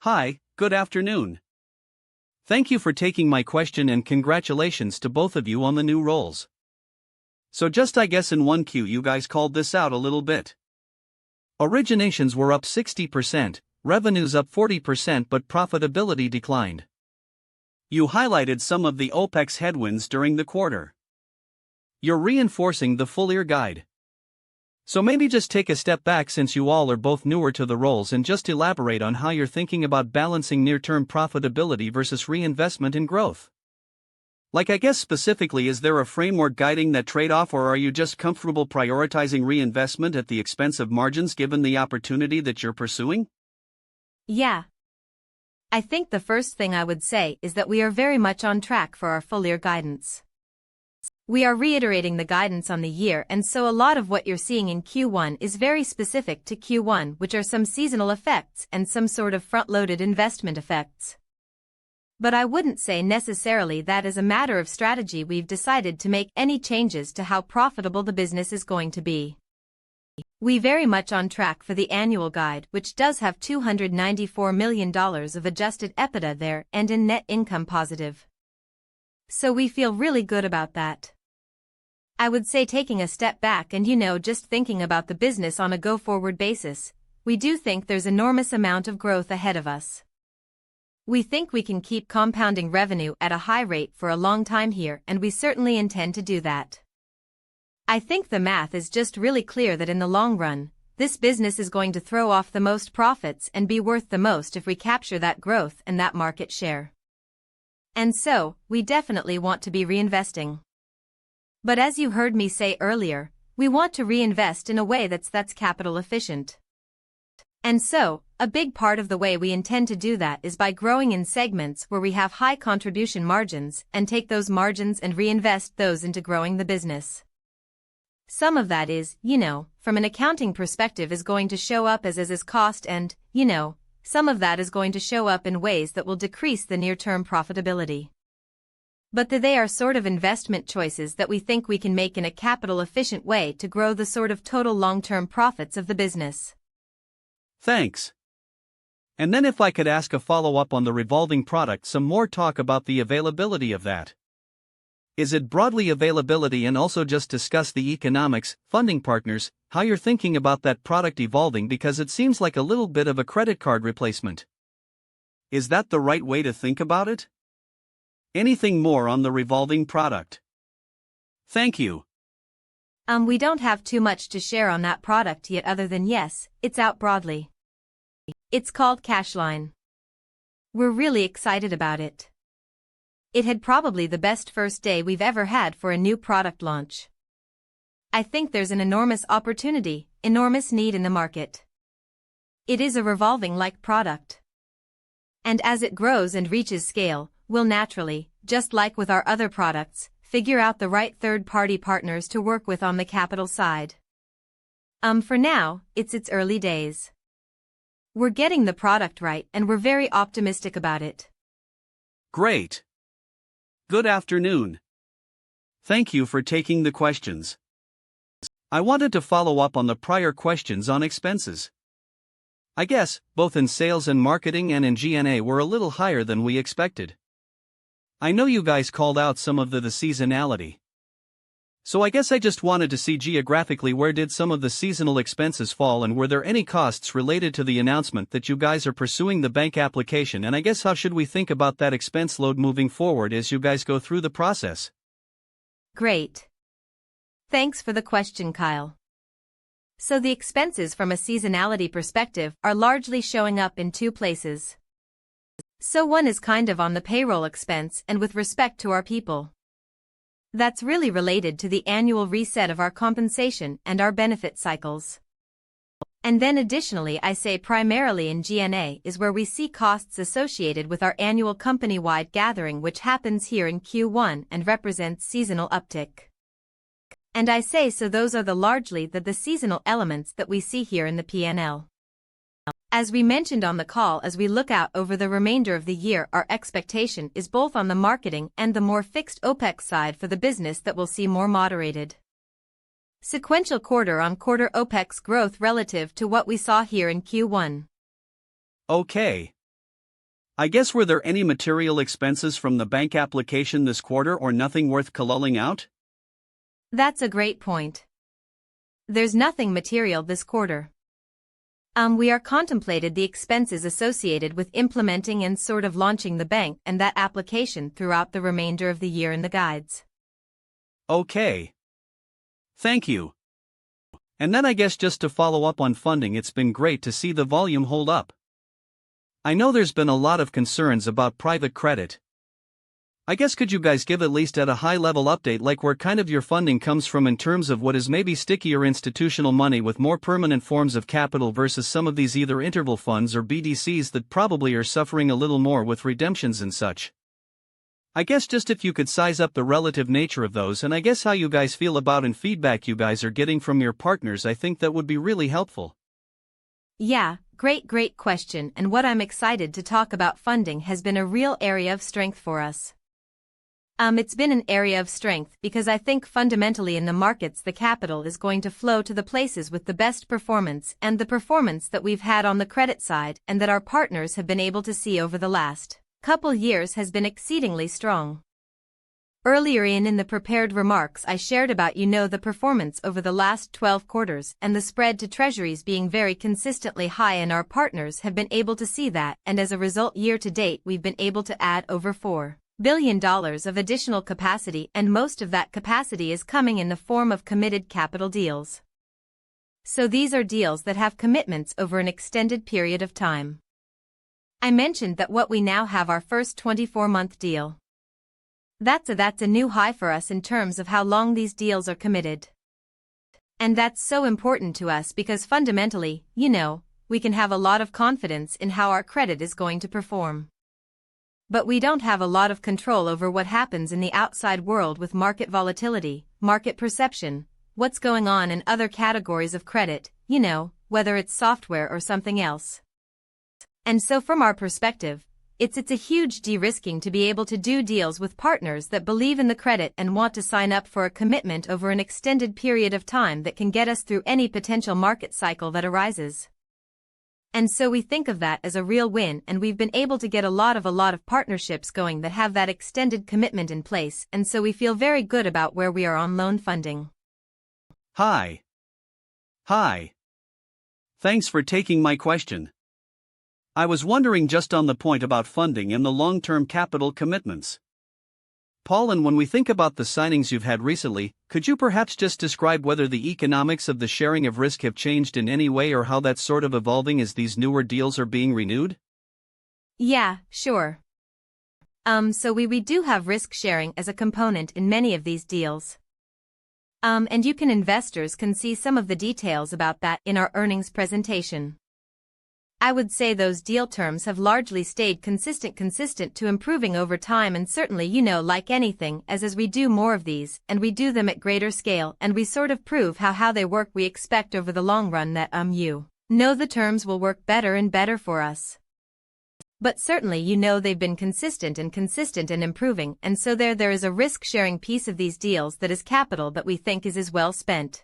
Hi, good afternoon. Thank you for taking my question and congratulations to both of you on the new roles. So just I guess in 1Q you guys called this out a little bit. Originations were up 60%, revenues up 40% but profitability declined. You highlighted some of the OPEX headwinds during the quarter. You're reinforcing the full-year guide. So maybe just take a step back since you all are both newer to the roles and just elaborate on how you're thinking about balancing near-term profitability versus reinvestment in growth. Like I guess specifically, is there a framework guiding that trade-off, or are you just comfortable prioritizing reinvestment at the expense of margins given the opportunity that you're pursuing? Yeah. I think the first thing I would say is that we are very much on track for our full-year guidance. We are reiterating the guidance on the year, and so a lot of what you're seeing in Q1 is very specific to Q1, which are some seasonal effects and some sort of front-loaded investment effects. But I wouldn't say necessarily that as a matter of strategy we've decided to make any changes to how profitable the business is going to be. We very much on track for the annual guide, which does have $294 million of adjusted EBITDA there and in net income positive. So we feel really good about that. I would say taking a step back and just thinking about the business on a go-forward basis, we do think there's enormous amount of growth ahead of us. We think we can keep compounding revenue at a high rate for a long time here, and we certainly intend to do that. I think the math is just really clear that in the long run, this business is going to throw off the most profits and be worth the most if we capture that growth and that market share. And so, we definitely want to be reinvesting. But as you heard me say earlier, we want to reinvest in a way that's capital efficient. And so, a big part of the way we intend to do that is by growing in segments where we have high contribution margins and take those margins and reinvest those into growing the business. Some of that is, from an accounting perspective is going to show up as cost and, some of that is going to show up in ways that will decrease the near-term profitability. But they are sort of investment choices that we think we can make in a capital-efficient way to grow the sort of total long-term profits of the business. Thanks. And then if I could ask a follow-up on the revolving product, some more talk about the availability of that. Is it broadly availability, and also just discuss the economics, funding partners, how you're thinking about that product evolving, because it seems like a little bit of a credit card replacement. Is that the right way to think about it? Anything more on the revolving product? Thank you. We don't have too much to share on that product yet other than yes, it's out broadly. It's called Cashline. We're really excited about it. It had probably the best first day we've ever had for a new product launch. I think there's an enormous opportunity, enormous need in the market. It is a revolving-like product. And as it grows and reaches scale, we'll naturally, just like with our other products, figure out the right third-party partners to work with on the capital side. For now, it's its early days. We're getting the product right and we're very optimistic about it. Great. Good afternoon. Thank you for taking the questions. I wanted to follow up on the prior questions on expenses. I guess, both in sales and marketing and in G&A were a little higher than we expected. I know you guys called out some of the seasonality. So I guess I just wanted to see geographically where did some of the seasonal expenses fall, and were there any costs related to the announcement that you guys are pursuing the bank application, and I guess how should we think about that expense load moving forward as you guys go through the process? Great. Thanks for the question, Kyle. So the expenses from a seasonality perspective are largely showing up in two places. So one is kind of on the payroll expense and with respect to our people. That's really related to the annual reset of our compensation and our benefit cycles. And then additionally, I say primarily in G&A is where we see costs associated with our annual company-wide gathering, which happens here in Q1 and represents seasonal uptick. And I say so those are largely the seasonal elements that we see here in the P&L. As we mentioned on the call, as we look out over the remainder of the year, our expectation is both on the marketing and the more fixed OPEX side for the business that we'll see more moderated sequential quarter-on-quarter OPEX growth relative to what we saw here in Q1. Okay. I guess were there any material expenses from the bank application this quarter or nothing worth culling out? That's a great point. There's nothing material this quarter. We are contemplated the expenses associated with implementing and sort of launching the bank and that application throughout the remainder of the year in the guides. Okay. Thank you. And then I guess just to follow up on funding, it's been great to see the volume hold up. I know there's been a lot of concerns about private credit. I guess could you guys give at least at a high level update like where kind of your funding comes from in terms of what is maybe stickier institutional money with more permanent forms of capital versus some of these either interval funds or BDCs that probably are suffering a little more with redemptions and such. I guess just if you could size up the relative nature of those and I guess how you guys feel about and feedback you guys are getting from your partners, I think that would be really helpful. Yeah, great question, and what I'm excited to talk about funding has been a real area of strength for us. It's been an area of strength because I think fundamentally in the markets the capital is going to flow to the places with the best performance and the performance that we've had on the credit side and that our partners have been able to see over the last couple years has been exceedingly strong. Earlier in the prepared remarks I shared about the performance over the last 12 quarters and the spread to treasuries being very consistently high, and our partners have been able to see that, and as a result year to date we've been able to add over $4 billion of additional capacity, and most of that capacity is coming in the form of committed capital deals. So these are deals that have commitments over an extended period of time. I mentioned that what we now have our first 24-month deal. That's a new high for us in terms of how long these deals are committed. And that's so important to us because fundamentally, we can have a lot of confidence in how our credit is going to perform. But we don't have a lot of control over what happens in the outside world with market volatility, market perception, what's going on in other categories of credit, whether it's software or something else. And so from our perspective, it's a huge de-risking to be able to do deals with partners that believe in the credit and want to sign up for a commitment over an extended period of time that can get us through any potential market cycle that arises. And so we think of that as a real win, and we've been able to get a lot of partnerships going that have that extended commitment in place, and so we feel very good about where we are on loan funding. Hi. Thanks for taking my question. I was wondering just on the point about funding and the long-term capital commitments. Paul, and when we think about the signings you've had recently, could you perhaps just describe whether the economics of the sharing of risk have changed in any way or how that's sort of evolving as these newer deals are being renewed? Yeah, sure. So we do have risk sharing as a component in many of these deals. And investors can see some of the details about that in our earnings presentation. I would say those deal terms have largely stayed consistent to improving over time, and certainly like anything as we do more of these and we do them at greater scale and we sort of prove how they work, we expect over the long run that the terms will work better and better for us. But certainly they've been consistent and improving, and so there is a risk sharing piece of these deals that is capital that we think is well spent.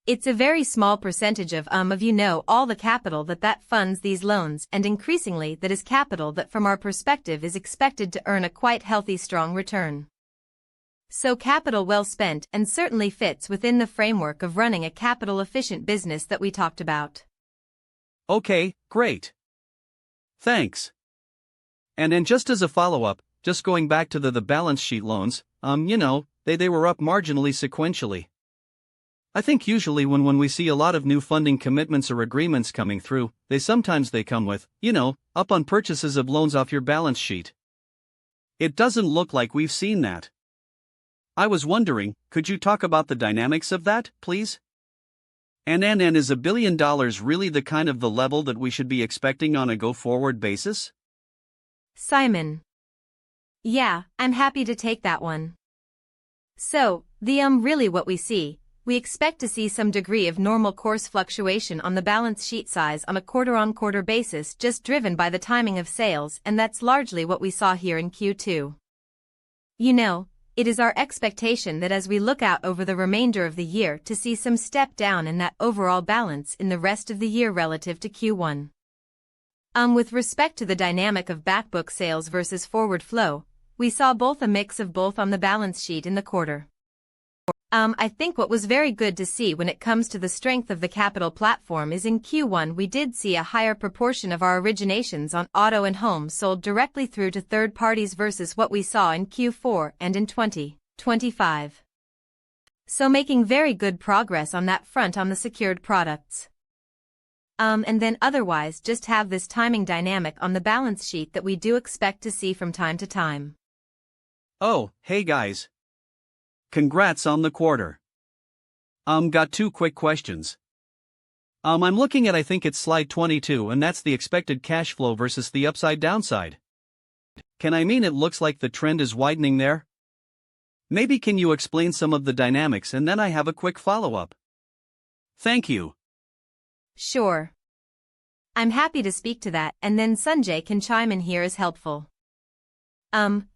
It's a very small percentage of all the capital that funds these loans, and increasingly that is capital that from our perspective is expected to earn a quite healthy strong return. So capital well spent, and certainly fits within the framework of running a capital efficient business that we talked about. Okay, great. Thanks. And then just as a follow-up, just going back to the balance sheet loans, they were up marginally sequentially. I think usually when we see a lot of new funding commitments or agreements coming through, they come with, up on purchases of loans off your balance sheet. It doesn't look like we've seen that. I was wondering, could you talk about the dynamics of that, please? And is $1 billion really the kind of the level that we should be expecting on a go-forward basis? Simon. Yeah, I'm happy to take that one. So, really what we expect to see some degree of normal course fluctuation on the balance sheet size on a quarter-on-quarter basis, just driven by the timing of sales, and that's largely what we saw here in Q2. It is our expectation that as we look out over the remainder of the year to see some step down in that overall balance in the rest of the year relative to Q1. With respect to the dynamic of backbook sales versus forward flow, we saw both a mix of both on the balance sheet in the quarter. I think what was very good to see when it comes to the strength of the capital platform is in Q1 we did see a higher proportion of our originations on auto and home sold directly through to third parties versus what we saw in Q4 and in 2025. So making very good progress on that front on the secured products. And then otherwise just have this timing dynamic on the balance sheet that we do expect to see from time to time. Oh, hey guys. Congrats on the quarter. Got two quick questions. I'm looking at I think it's slide 22 and that's the expected cash flow versus the upside downside. Can I mean it looks like the trend is widening there? Maybe can you explain some of the dynamics and then I have a quick follow-up. Thank you. Sure. I'm happy to speak to that and then Sanjay can chime in here as helpful.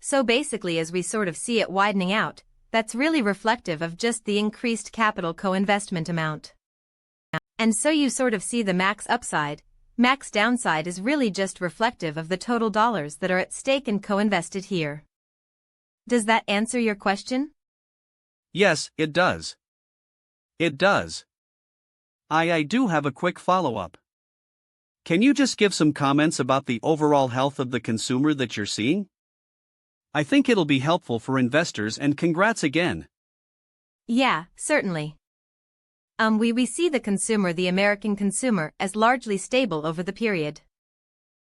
So basically as we sort of see it widening out, that's really reflective of just the increased capital co-investment amount. And so you sort of see the max upside, max downside is really just reflective of the total dollars that are at stake and co-invested here. Does that answer your question? Yes, it does. It does. I do have a quick follow-up. Can you just give some comments about the overall health of the consumer that you're seeing? I think it'll be helpful for investors and congrats again. Yeah, certainly. We see the consumer, the American consumer, as largely stable over the period.